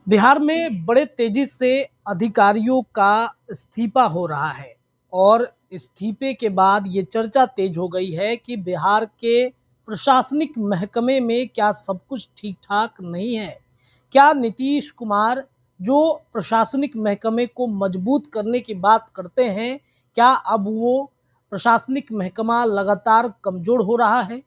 बिहार में बड़े तेजी से अधिकारियों का इस्तीफा हो रहा है और इस्तीफे के बाद ये चर्चा तेज हो गई है कि बिहार के प्रशासनिक महकमे में क्या सब कुछ ठीक ठाक नहीं है। क्या नीतीश कुमार जो प्रशासनिक महकमे को मजबूत करने की बात करते हैं, क्या अब वो प्रशासनिक महकमा लगातार कमज़ोर हो रहा है।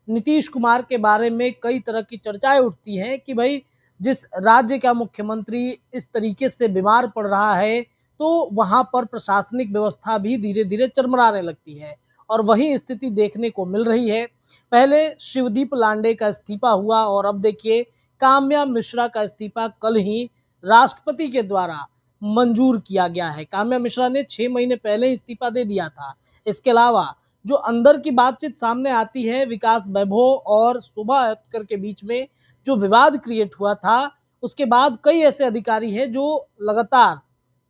नीतीश कुमार के बारे में कई तरह की चर्चाएं उठती हैं कि भाई जिस राज्य का मुख्यमंत्री इस तरीके से बीमार पड़ रहा है तो वहाँ पर प्रशासनिक व्यवस्था भी धीरे धीरे चरमराने लगती है और वही स्थिति देखने को मिल रही है। पहले शिवदीप लांडे का इस्तीफा हुआ और अब देखिए काम्या मिश्रा का इस्तीफा कल ही राष्ट्रपति के द्वारा मंजूर किया गया है। काम्या मिश्रा ने 6 महीने पहले इस्तीफा दे दिया था। इसके अलावा जो अंदर की बातचीत सामने आती है, विकास वैभव और शोभा अख्तर के बीच में जो विवाद क्रिएट हुआ था, उसके बाद कई ऐसे अधिकारी हैं जो लगातार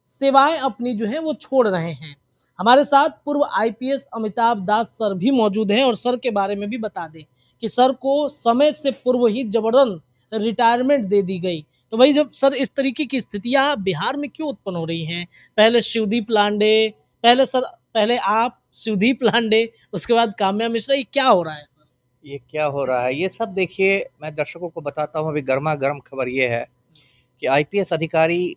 सेवाएं अपनी जो है वो छोड़ रहे हैं। हमारे साथ पूर्व आईपीएस अमिताभ दास सर भी मौजूद हैं और सर के बारे में भी बता दें कि सर को समय से पूर्व ही जबरन रिटायरमेंट दे दी गई। तो भाई जब सर इस तरीके की स्थितियां बिहार में क्यों उत्पन्न हो रही हैं? पहले शिवदीप लांडे, पहले आप शिवदीप लांडे, उसके बाद काम्या मिश्रा, ये क्या हो रहा है? ये क्या हो रहा है? ये सब देखिए, मैं दर्शकों को बताता हूँ। अभी गर्मा गर्म खबर ये है कि आईपीएस अधिकारी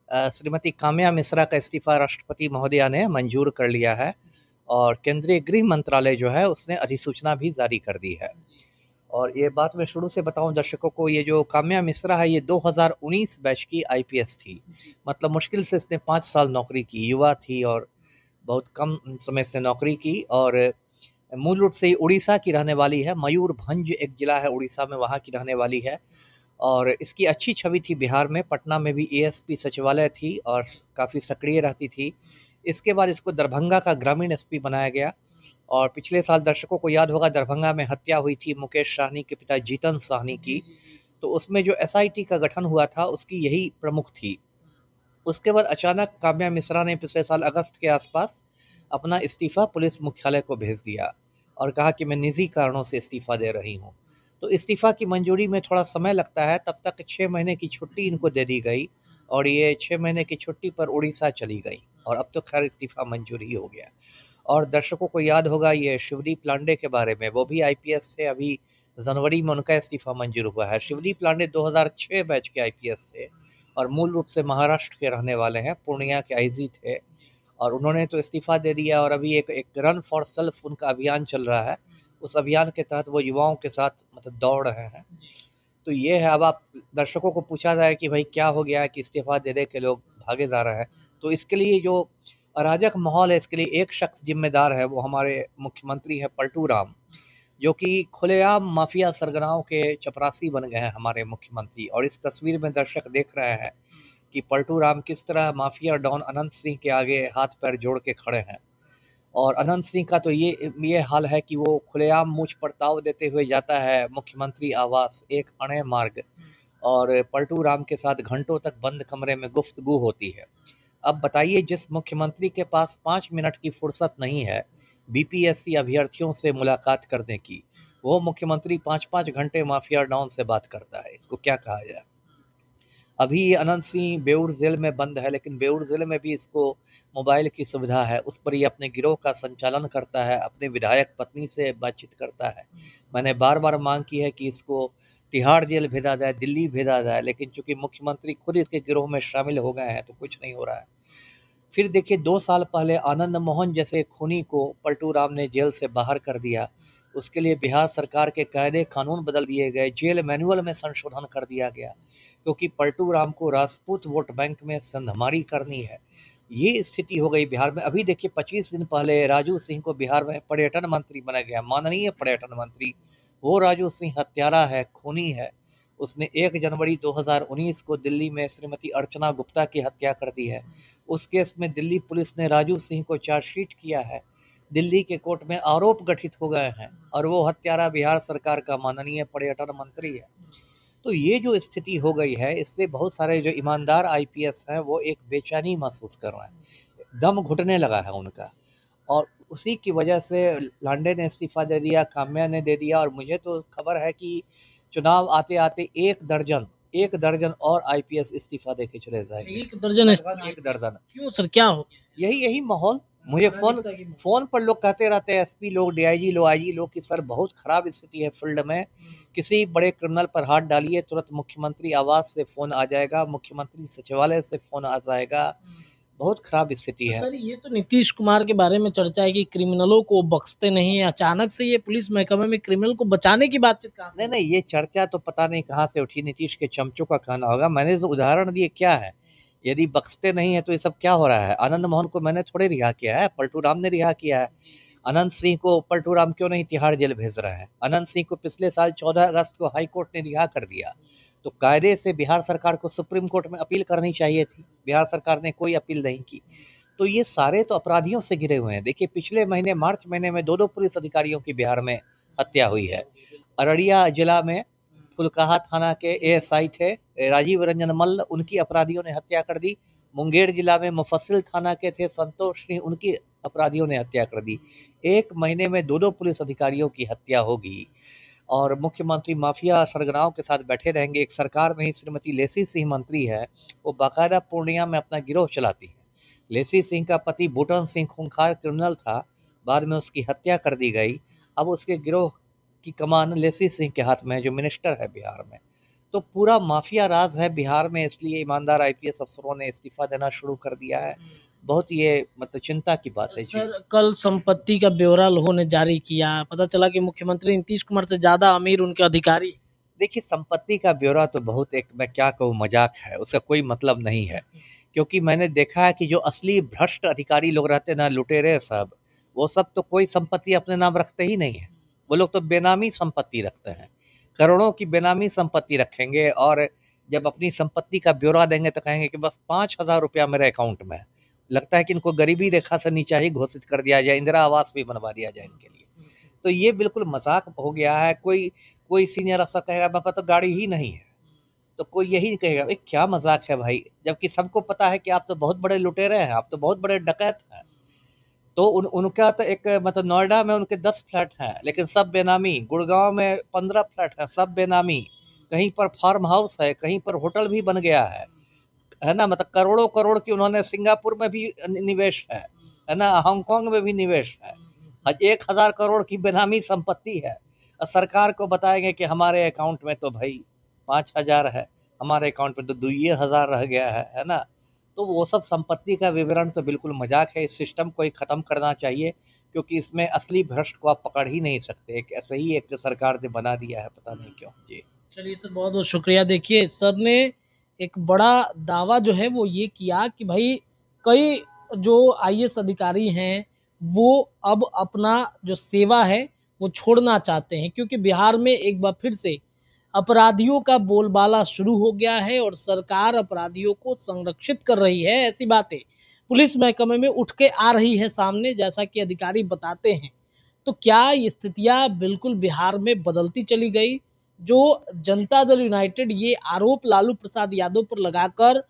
श्रीमती काम्या मिश्रा का इस्तीफा राष्ट्रपति महोदया ने मंजूर कर लिया है और केंद्रीय गृह मंत्रालय जो है उसने अधिसूचना भी जारी कर दी है। और ये बात मैं शुरू से बताऊं दर्शकों को, ये जो काम्या मिश्रा है ये 2019 बैच की आईपीएस थी। मतलब मुश्किल से इसने 5 साल नौकरी की, युवा थी और बहुत कम समय से नौकरी की। और मूल रूप से ये उड़ीसा की रहने वाली है। मयूरभंज एक जिला है उड़ीसा में, वहाँ की रहने वाली है। और इसकी अच्छी छवि थी बिहार में। पटना में भी एएसपी सचिवालय थी और काफ़ी सक्रिय रहती थी। इसके बाद इसको दरभंगा का ग्रामीण एसपी बनाया गया। और पिछले साल दर्शकों को याद होगा, दरभंगा में हत्या हुई थी मुकेश साहनी के पिता जीतन साहनी की। तो उसमें जो एसआईटी का गठन हुआ था उसकी यही प्रमुख थी। उसके बाद अचानक काम्या मिश्रा ने पिछले साल अगस्त के आसपास अपना इस्तीफा पुलिस मुख्यालय को भेज दिया और कहा कि मैं निजी कारणों से इस्तीफा दे रही हूँ। तो इस्तीफा की मंजूरी में थोड़ा समय लगता है। तब तक 6 महीने की छुट्टी इनको दे दी गई और ये 6 महीने की छुट्टी पर उड़ीसा चली गई और अब तो खैर इस्तीफा मंजूर ही हो गया। और दर्शकों को याद होगा ये शिवदीप लांडे के बारे में, वो भी आईपीएस थे। अभी जनवरी में उनका इस्तीफा मंजूर हुआ है। शिवदीप लांडे 2006 बैच के आईपीएस थे और मूल रूप से महाराष्ट्र के रहने वाले हैं, पूर्णिया के आईजी थे। और उन्होंने तो इस्तीफा दे दिया और अभी एक रन फॉर सेल्फ उनका अभियान चल रहा है। उस अभियान के तहत वो युवाओं के साथ मतलब दौड़ रहे हैं। तो ये है। अब आप दर्शकों को पूछा जाए कि भाई क्या हो गया है कि इस्तीफा दे दे के लोग भागे जा रहे हैं, तो इसके लिए जो अराजक माहौल है इसके लिए एक शख्स जिम्मेदार है, वो हमारे मुख्यमंत्री हैं पलटू राम, जो कि खुलेआम माफिया सरगनाओं के चपरासी बन गए हैं हमारे मुख्यमंत्री। और इस तस्वीर में दर्शक देख रहे हैं कि पलटू राम किस तरह माफिया डॉन अनंत सिंह के आगे हाथ पैर जोड़ के खड़े हैं। और अनंत सिंह का तो ये हाल है कि वो खुलेआम मुझ पर ताव देते हुए जाता है मुख्यमंत्री आवास, एक अणे मार्ग, और पलटू राम के साथ घंटों तक बंद कमरे में गुफ्तगू होती है। अब बताइए, जिस मुख्यमंत्री के पास 5 मिनट की फुर्सत नहीं है बीपीएससी अभ्यर्थियों से मुलाकात करने की, वो मुख्यमंत्री 5-5 घंटे माफिया डॉन से बात करता है। इसको क्या कहा जाए? अभी ये अनंत सिंह बेऊर जेल में बंद है, लेकिन बेऊर जेल में भी इसको मोबाइल की सुविधा है। उस पर ये अपने गिरोह का संचालन करता है, अपने विधायक पत्नी से बातचीत करता है। मैंने बार बार मांग की है कि इसको तिहाड़ जेल भेजा जाए, दिल्ली भेजा जाए, लेकिन चूंकि मुख्यमंत्री खुद इसके गिरोह में शामिल हो गए हैं तो कुछ नहीं हो रहा है। फिर देखिए, 2 साल पहले आनंद मोहन जैसे खूनी को पलटू राम ने जेल से बाहर कर दिया। उसके लिए बिहार सरकार के कायदे कानून बदल दिए गए, जेल मैनुअल में संशोधन कर दिया गया, क्योंकि पलटू राम को राजपूत वोट बैंक में संधमारी करनी है। ये स्थिति हो गई बिहार में। अभी देखिए, 25 दिन पहले राजू सिंह को बिहार में पर्यटन मंत्री बनाया गया, माननीय पर्यटन मंत्री। वो राजू सिंह हत्यारा है, खूनी है। उसने 1 जनवरी 2019 को दिल्ली में श्रीमती अर्चना गुप्ता की हत्या कर दी है। उस केस में दिल्ली पुलिस ने राजू सिंह को चार्जशीट किया है। दिल्ली के कोर्ट में आरोप गठित हो गए हैं और वो हत्यारा बिहार सरकार का माननीय पर्यटन मंत्री है। तो ये जो स्थिति हो गई है, इससे बहुत सारे जो ईमानदार आईपीएस हैं वो एक बेचैनी महसूस कर रहे हैं, दम घुटने लगा है उनका। और उसी की वजह से लांडे ने इस्तीफा दे दिया, काम्या ने दे दिया। और मुझे तो खबर है कि चुनाव आते आते 1 दर्जन 1 दर्जन और आईपीएस इस्तीफा देके चले जाएंगे। 1 दर्जन? 1 दर्जन। क्यों सर, क्या हो गया? यही माहौल। मुझे फोन पर लोग कहते रहते हैं, एसपी लोग, डीआईजी लोग, आईजी लोग, कि सर बहुत खराब स्थिति है फील्ड में, किसी बड़े क्रिमिनल पर हाथ डालिए तुरंत मुख्यमंत्री आवास से फोन आ जाएगा, मुख्यमंत्री सचिवालय से फोन आ जाएगा, बहुत खराब स्थिति है। सर ये तो नीतीश कुमार के बारे में चर्चा है कि क्रिमिनलों को बख्शते नहीं है, अचानक से ये पुलिस महकमे में क्रिमिनल को बचाने की बातचीत कहाँ से? नहीं, ये चर्चा तो पता नहीं कहाँ से उठी, नीतीश के चमचों का कहना होगा। मैंने जो उदाहरण दिए क्या है, यदि बख्शते नहीं है तो ये सब क्या हो रहा है? आनंद मोहन को मैंने थोड़े रिहा किया है, पलटू राम ने रिहा किया है। अनंत सिंह को पलटू राम क्यों नहीं तिहाड़ जेल भेज रहा है? अनंत सिंह को पिछले साल 14 अगस्त को हाई कोर्ट ने रिहा कर दिया। तो कायदे से बिहार सरकार को सुप्रीम कोर्ट में अपील करनी चाहिए थी, बिहार सरकार ने कोई अपील नहीं की। तो ये सारे तो अपराधियों से घिरे हुए हैं। देखिए पिछले महीने मार्च महीने में 2 पुलिस अधिकारियों की बिहार में हत्या हुई है। अररिया जिला में फुलकाहा थाना के एएसआई थे राजीव रंजन मल्ल, उनकी अपराधियों ने हत्या कर दी। मुंगेर जिला में मुफस्सिल थाना के थे संतोष सिंह, उनकी अपराधियों ने हत्या कर दी। 1 महीने में 2 पुलिस अधिकारियों की हत्या होगी और मुख्यमंत्री माफिया सरगनाओं के साथ बैठे रहेंगे। एक सरकार में ही श्रीमती लेसी सिंह मंत्री है, वो बाकायदा पूर्णिया में अपना गिरोह चलाती है। लेसी सिंह का पति बूटन सिंह खूंखार क्रिमिनल था, बाद में उसकी हत्या कर दी गई। अब उसके गिरोह की कमान लेसी सिंह के हाथ में है, जो मिनिस्टर है बिहार में। तो पूरा माफिया राज है बिहार में, इसलिए ईमानदार आईपीएस अफसरों ने इस्तीफा देना शुरू कर दिया है। बहुत ये मतलब चिंता की बात है। सर कल संपत्ति का ब्यौरा लोगों ने जारी किया, पता चला कि मुख्यमंत्री नीतीश कुमार से ज्यादा अमीर उनके अधिकारी। देखिए संपत्ति का ब्यौरा तो बहुत, एक मैं क्या कहूँ, मजाक है, उसका कोई मतलब नहीं है। क्योंकि मैंने देखा है कि जो असली भ्रष्ट अधिकारी लोग रहते ना, लुटेरे सब, वो सब तो कोई संपत्ति अपने नाम रखते ही नहीं है। वो लोग तो बेनामी संपत्ति रखते हैं, करोड़ों की बेनामी संपत्ति रखेंगे, और जब अपनी संपत्ति का ब्यौरा देंगे तो कहेंगे कि बस 5,000 रुपया मेरे अकाउंट में है। लगता है कि इनको गरीबी रेखा से नीचे ही घोषित कर दिया जाए, इंदिरा आवास भी बनवा दिया जाए इनके लिए। तो ये बिल्कुल मजाक हो गया है। कोई सीनियर अफसर कहेगा मेरे पास तो गाड़ी ही नहीं है, तो कोई यही कहेगा भाई क्या मजाक है भाई, जबकि सबको पता है कि आप तो बहुत बड़े लुटेरे हैं, आप तो बहुत बड़े डकैत हैं। तो उनका तो एक मतलब नोएडा में उनके 10 फ्लैट हैं, लेकिन सब बेनामी। गुड़गांव में 15 फ्लैट हैं, सब बेनामी। कहीं पर फार्म हाउस है, कहीं पर होटल भी बन गया है ना। मतलब करोड़ों करोड़ की उन्होंने, सिंगापुर में भी निवेश है ना, हांगकांग में भी निवेश है। 1,000 करोड़ की बेनामी संपत्ति है। सरकार को बताएंगे कि हमारे अकाउंट में तो भाई 5,000 है, हमारे अकाउंट में तो 2,000 रह गया है ना। तो वो सब संपत्ति का विवरण तो बिल्कुल मजाक है। इस सिस्टम को ही खत्म करना चाहिए, क्योंकि इसमें असली भ्रष्ट को आप पकड़ ही नहीं सकते। एक ऐसे ही एक सरकार ने बना दिया है, पता नहीं क्यों। जी चलिए सर, बहुत बहुत शुक्रिया। देखिए सर ने एक बड़ा दावा जो है वो ये किया कि भाई कई जो आईएएस अधिकारी हैं वो अब अपना जो सेवा है वो छोड़ना चाहते हैं, क्योंकि बिहार में एक बार फिर से अपराधियों का बोलबाला शुरू हो गया है और सरकार अपराधियों को संरक्षित कर रही है। ऐसी बातें पुलिस महकमे में उठ के आ रही है सामने, जैसा कि अधिकारी बताते हैं। तो क्या ये स्थितियां बिल्कुल बिहार में बदलती चली गई? जो जनता दल यूनाइटेड ये आरोप लालू प्रसाद यादव पर लगाकर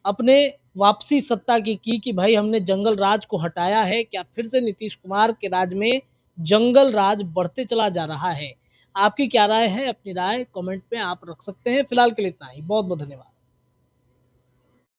अपने वापसी सत्ता की कि भाई हमने जंगल राज को हटाया है, क्या फिर से नीतीश कुमार के राज में जंगल राज बढ़ते चला जा रहा है? आपकी क्या राय है? अपनी राय कमेंट में आप रख सकते हैं। फिलहाल के लिए इतना ही। बहुत बहुत धन्यवाद।